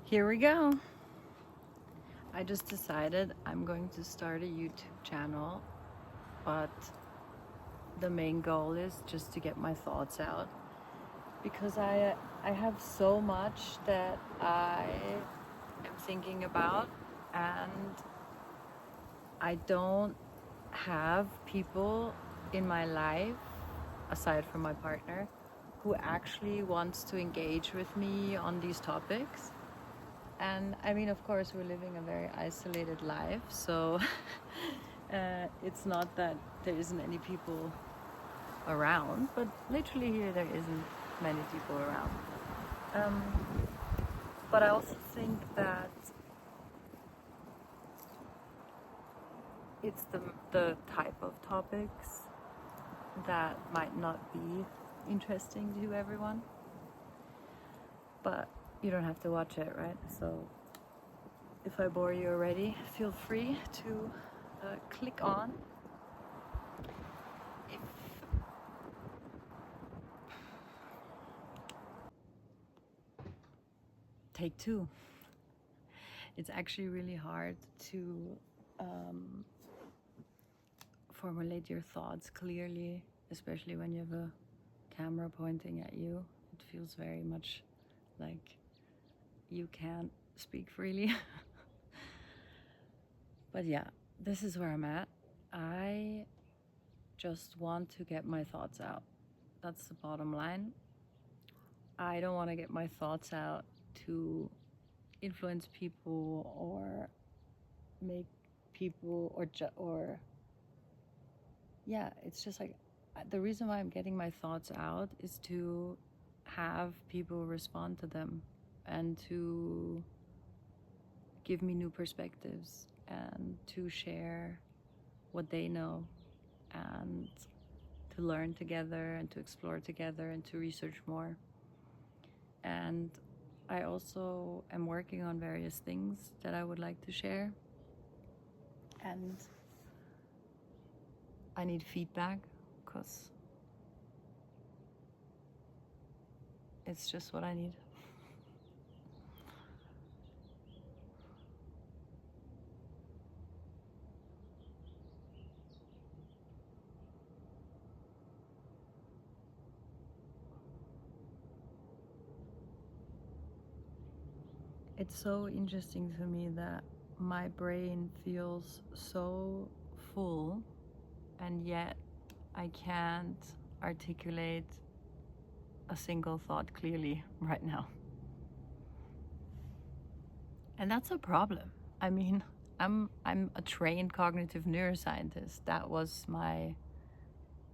Here we go. I just decided I'm going to start a YouTube channel, but the main goal is just to get my thoughts out because I have so much that I am thinking about, and I don't have people in my life aside from my partner who actually wants to engage with me on these topics. And I mean, of course, we're living a very isolated life, so it's not that there isn't any people around, but literally here there isn't many people around. But I also think that it's the type of topics that might not be interesting to everyone, but you don't have to watch it, right? So if I bore you already, feel free to click on. If Take two. It's actually really hard to formulate your thoughts clearly, especially when you have a camera pointing at you. It feels very much like you can't speak freely. But yeah, this is where I'm at. I just want to get my thoughts out. That's the bottom line. I don't want to get my thoughts out to influence people or make people or yeah, it's just like the reason why I'm getting my thoughts out is to have people respond to them and to give me new perspectives and to share what they know and to learn together and to explore together and to research more. And I also am working on various things that I would like to share, and I need feedback because it's just what I need. It's so interesting to me that my brain feels so full, and yet I can't articulate a single thought clearly right now. And that's a problem. I mean, I'm a trained cognitive neuroscientist. That was my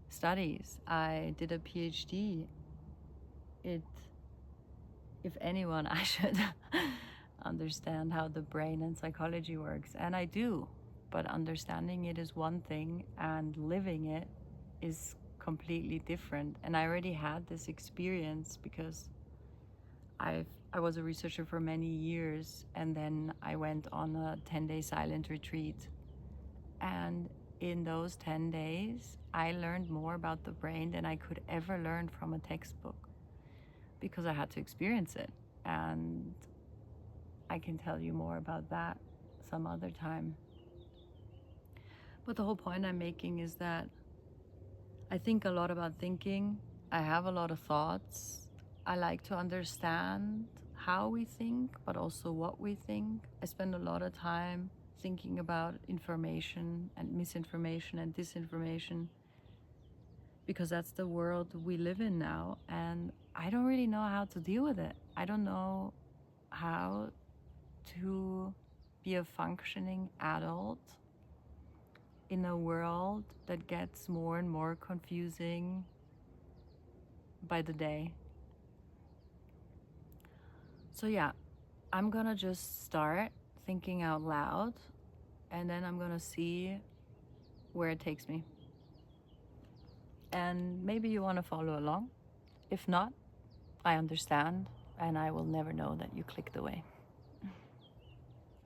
studies. I did a PhD. If anyone, I should understand how the brain and psychology works, and I do. But understanding it is one thing, and living it is completely different. And I already had this experience because I was a researcher for many years, and then I went on a 10-day silent retreat. And in those 10 days, I learned more about the brain than I could ever learn from a textbook because I had to experience it. And I can tell you more about that some other time. But the whole point I'm making is that I think a lot about thinking. I have a lot of thoughts. I like to understand how we think, but also what we think. I spend a lot of time thinking about information and misinformation and disinformation because that's the world we live in now, and I don't really know how to deal with it. I don't know how to be a functioning adult in a world that gets more and more confusing by the day. So yeah, I'm gonna just start thinking out loud, and then I'm gonna see where it takes me. And maybe you want to follow along. If not, I understand, and I will never know that you clicked away.